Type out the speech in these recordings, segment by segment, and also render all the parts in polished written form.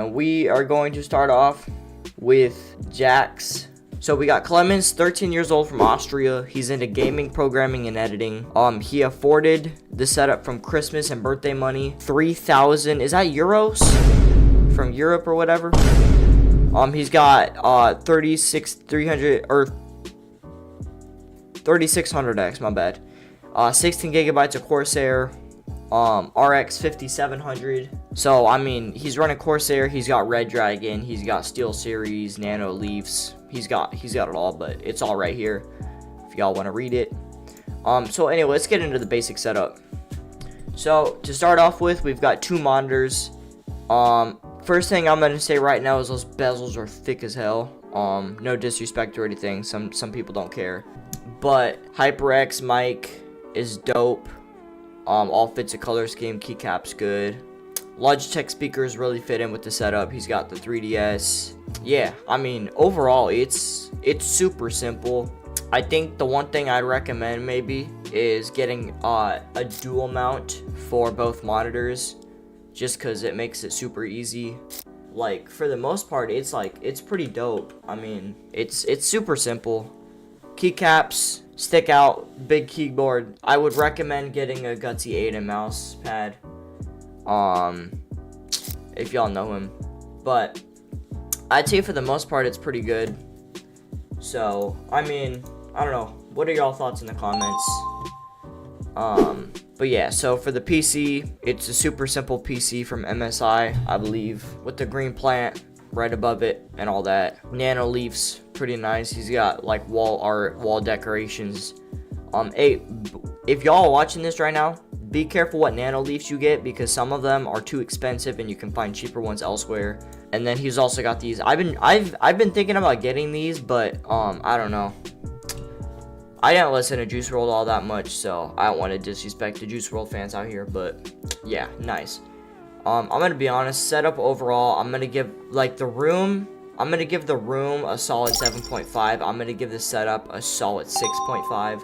And we are going to start off with Jax. So we got Clemens, 13 years old from Austria. He's into gaming, programming, and editing. He afforded the setup from Christmas and birthday money. 3,000, is that euros? From Europe or whatever. He's got 3600X, my bad. 16 gigabytes of Corsair. RX 5700. So I mean, he's running Corsair. He's got Red Dragon. He's got Steel Series, Nano Leafs. He's got it all, but it's all right here if y'all want to read it. So anyway, let's get into the basic setup. So to start off with, we've got two monitors. First thing I'm gonna say right now is those bezels are thick as hell. No disrespect or anything. Some people don't care, but HyperX mic is dope. All fits a color scheme. Keycap's good. Logitech speakers really fit in with the setup. He's got the 3DS. Yeah, I mean, overall, it's super simple. I think the one thing I'd recommend maybe is getting a dual mount for both monitors, just because it makes it super easy. Like, for the most part, it's pretty dope. I mean, it's super simple. Keycaps stick out, big keyboard. I would recommend getting a Gutsy 8 mouse pad, if y'all know him. But I'd say for the most part, it's pretty good. So, I mean, I don't know. What are y'all thoughts in the comments? But yeah, so for the PC, it's a super simple PC from MSI, I believe, with the green plant right above it and all that. Nano Leafs, pretty nice. He's got like wall art, wall decorations. Hey, if y'all are watching this right now, be careful what Nano Leafs you get, because some of them are too expensive and you can find cheaper ones elsewhere. And then he's also got these. I've been thinking about getting these, but I don't know. I didn't listen to Juice WRLD all that much, so I don't want to disrespect the Juice WRLD fans out here, but yeah, nice. I'm gonna be honest, setup overall, I'm gonna give the room a solid 7.5. I'm gonna give the setup a solid 6.5.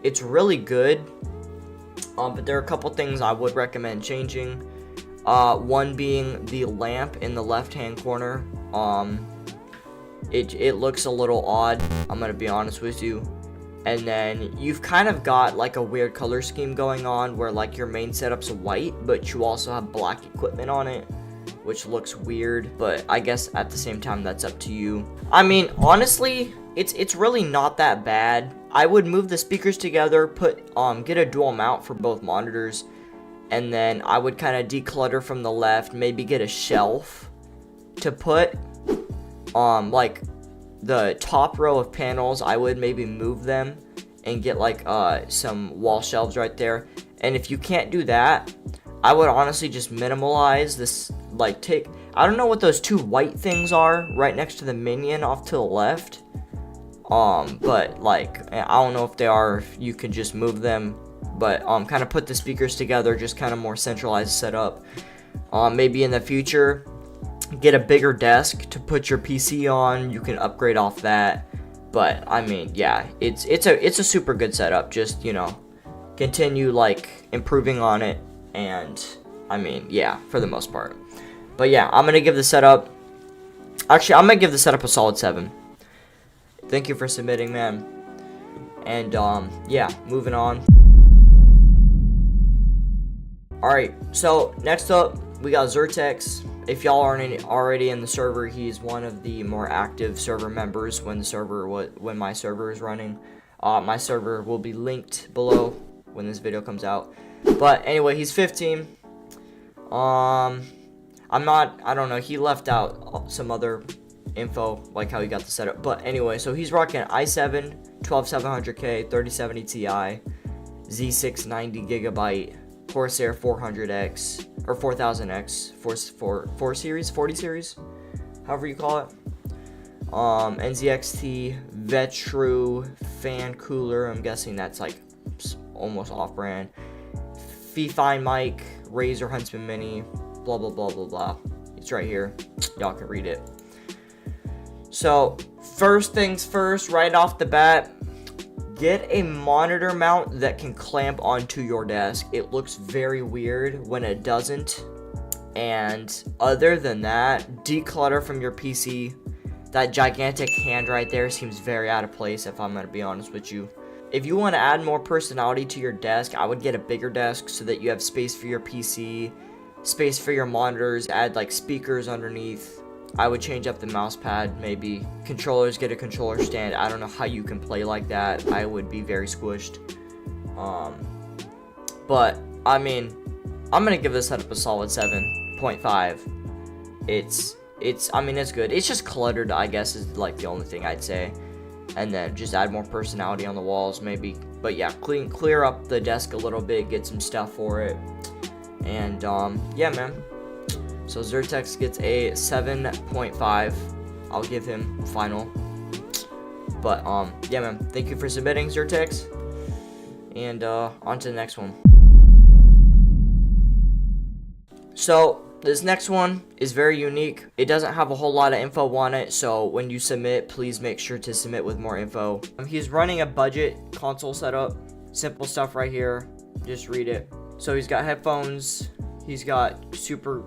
It's really good, but there are a couple things I would recommend changing. One being the lamp in the left-hand corner. It looks a little odd, I'm gonna be honest with you. And then you've kind of got like a weird color scheme going on where like your main setup's white, but you also have black equipment on it, which looks weird, but I guess at the same time that's up to you. I mean, honestly, it's really not that bad. I would move the speakers together, get a dual mount for both monitors, and then I would kind of declutter from the left, maybe get a shelf to put like the top row of panels. I would maybe move them and get like some wall shelves right there. And if you can't do that, I would honestly just minimalize this, like I don't know what those two white things are right next to the minion off to the left, but like I don't know if they are, if you can just move them, but kind of put the speakers together, just kind of more centralized setup. Maybe in the future get a bigger desk to put your PC on. You can upgrade off that. But I mean, yeah, it's a super good setup. Just, you know, continue like improving on it, and I mean, yeah, for the most part. But yeah, I'm gonna give the setup a solid 7. Thank you for submitting, man. And yeah, moving on. Alright, so next up we got Zertex. If y'all aren't already in the server, he's one of the more active server members when my server is running. My server will be linked below when this video comes out. But anyway, he's 15. I don't know, he left out some other info, like how he got the setup. But anyway, so he's rocking an i7 12700K 3070 Ti, Z6 90GB, Corsair 400X or 4000X, 4 series, 40 series, however you call it. NZXT Vetru fan cooler. I'm guessing that's like almost off-brand. Fine mic, Razer Huntsman Mini, blah blah blah blah blah. It's right here. Y'all can read it. So first things first, right off the bat, get a monitor mount that can clamp onto your desk. It looks very weird when it doesn't. And other than that, declutter from your PC. That gigantic hand right there seems very out of place, if I'm going to be honest with you. If you want to add more personality to your desk, I would get a bigger desk so that you have space for your PC, space for your monitors, add like speakers underneath. I would change up the mouse pad, maybe. Controllers, get a controller stand. I don't know how you can play like that. I would be very squished. But, I mean, I'm going to give this setup a solid 7.5. I mean, it's good. It's just cluttered, I guess, is like the only thing I'd say. And then just add more personality on the walls, maybe. But yeah, clear up the desk a little bit, get some stuff for it. And, yeah, man. So Zertex gets a 7.5. I'll give him final. But, yeah, man. Thank you for submitting, Zertex. And, on to the next one. So, this next one is very unique. It doesn't have a whole lot of info on it, so when you submit, please make sure to submit with more info. He's running a budget console setup. Simple stuff right here. Just read it. So he's got headphones. He's got super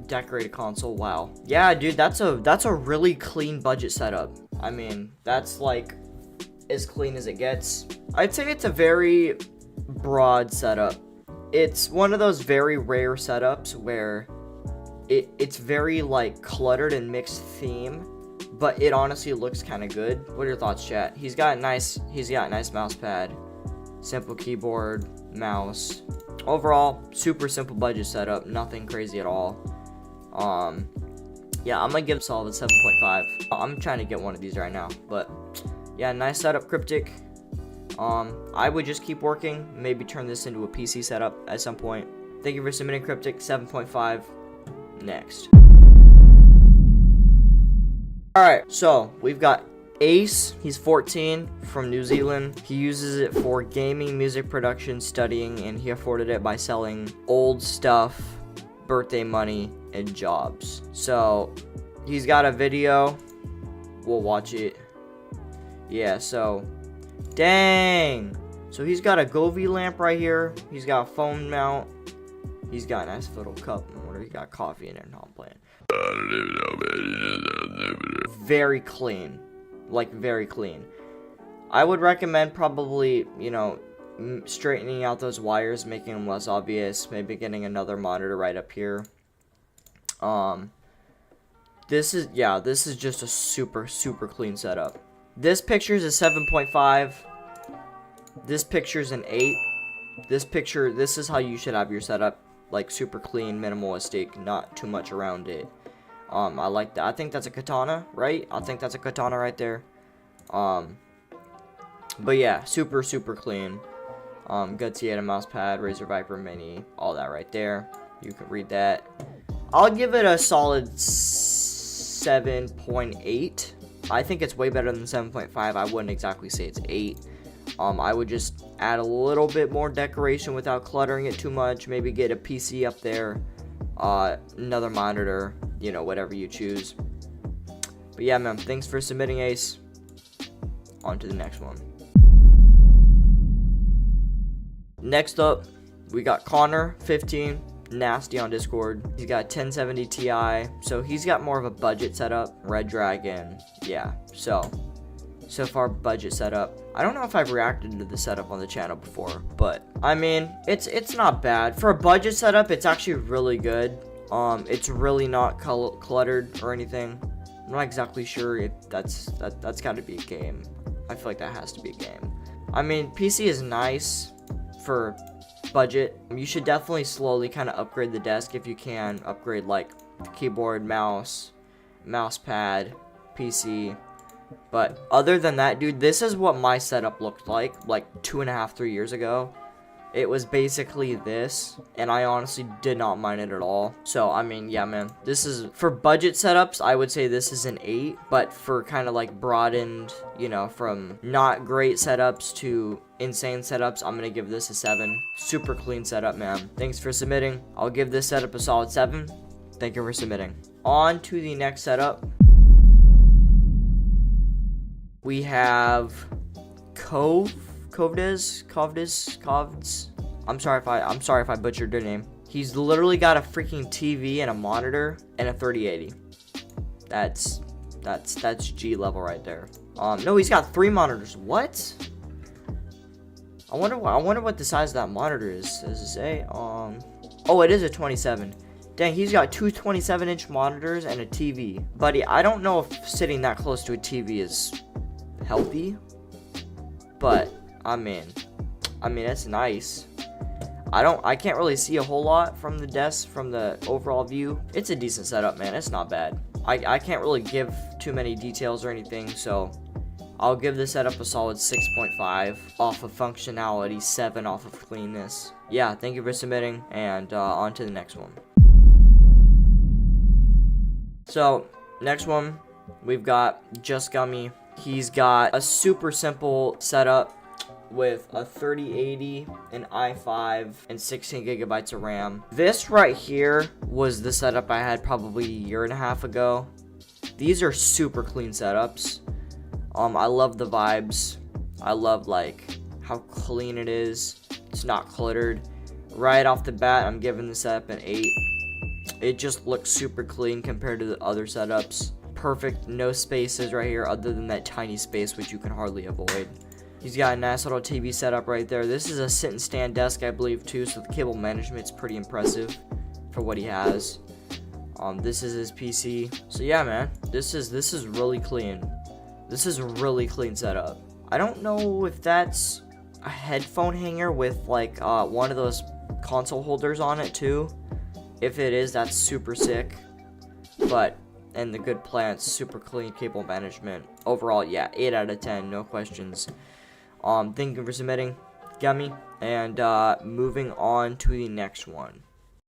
decorated console. Wow. Yeah, dude, that's a really clean budget setup. I mean, that's like as clean as it gets. I'd say it's a very broad setup. It's one of those very rare setups where it's very like cluttered and mixed theme, but it honestly looks kind of good. What are your thoughts, chat? He's got a nice mouse pad, simple keyboard, mouse. Overall, super simple budget setup, nothing crazy at all. Yeah, I'm gonna give it a solid 7.5. I'm trying to get one of these right now, but yeah, nice setup, Cryptic. I would just keep working, maybe turn this into a PC setup at some point. Thank you for submitting, Cryptic. 7.5. Next. Alright, so we've got Ace. He's 14, from New Zealand. He uses it for gaming, music production, studying, and he afforded it by selling old stuff, birthday money, and jobs. So he's got a video. We'll watch it. Yeah, so dang. So he's got a Govee lamp right here. He's got a phone mount. He's got a nice little cup. He got coffee in there. No, I'm playing. Very clean. Like, very clean. I would recommend probably, you know, straightening out those wires, making them less obvious. Maybe getting another monitor right up here. This is just a super clean setup. This picture is a 7.5. This picture is an 8. This is how you should have your setup. Like, super clean, minimalistic, not too much around it. I like that. I think that's a katana, right? I think that's a katana right there. But yeah, super clean. Gutsy had a mouse pad, Razer Viper Mini, all that right there. You can read that. I'll give it a solid 7.8. I think it's way better than 7.5. I wouldn't exactly say it's 8. I would just add a little bit more decoration without cluttering it too much. Maybe get a PC up there, another monitor, you know, whatever you choose. But yeah, man, thanks for submitting, Ace. On to the next one. Next up, we got Connor, 15, nasty on Discord. He's got 1070 Ti, so he's got more of a budget setup. Red Dragon, yeah, so far budget setup. I don't know if I've reacted to the setup on the channel before, but I mean, it's not bad. For a budget setup, it's actually really good. It's really not cluttered or anything. I'm not exactly sure if that's got to be a game. I feel like that has to be a game. I mean, PC is nice for budget. You should definitely slowly kind of upgrade the desk if you can. Upgrade like keyboard, mouse pad, PC. But other than that, dude, this is what my setup looked like 2.5, 3 years ago. It was basically this, and I honestly did not mind it at all. So, I mean, yeah, man, this is, for budget setups, I would say this is an 8, but for kind of like broadened, you know, from not great setups to insane setups, I'm gonna give this a 7. Super clean setup, man. Thanks for submitting. I'll give this setup a solid 7. Thank you for submitting. On to the next setup. We have Kovdes. I'm sorry if I butchered their name. He's literally got a freaking TV and a monitor and a 3080. That's G level right there. No, he's got 3 monitors. What? I wonder what the size of that monitor is. Does it say? Oh, it is a 27. Dang, he's got 2 27-inch monitors and a TV. Buddy, I don't know if sitting that close to a TV is healthy, but I mean, it's nice. I can't really see a whole lot from the desk, from the overall view. It's a decent setup, man. It's not bad. I can't really give too many details or anything, so I'll give this setup a solid 6.5 off of functionality, 7 off of cleanness. Yeah, thank you for submitting, and on to the next one. So, next one, we've got Just Gummy. He's got a super simple setup with a 3080, an i5, and 16 gigabytes of RAM. This right here was the setup I had probably a year and a half ago. These are super clean setups. I love the vibes. I love like how clean it is. It's not cluttered. Right off the bat, I'm giving this setup an 8. It just looks super clean compared to the other setups. Perfect, no spaces right here other than that tiny space which you can hardly avoid. He's got a nice little TV setup right there. This is a sit and stand desk, I believe, too, so the cable management's pretty impressive for what he has. This is his PC. So yeah, man, this is really clean. This is a really clean setup. I don't know if that's a headphone hanger with like one of those console holders on it too. If it is, that's super sick. But and the good plants, super clean cable management. Overall, yeah, 8 out of 10, no questions. Thank you for submitting, Gummy, and moving on to the next one.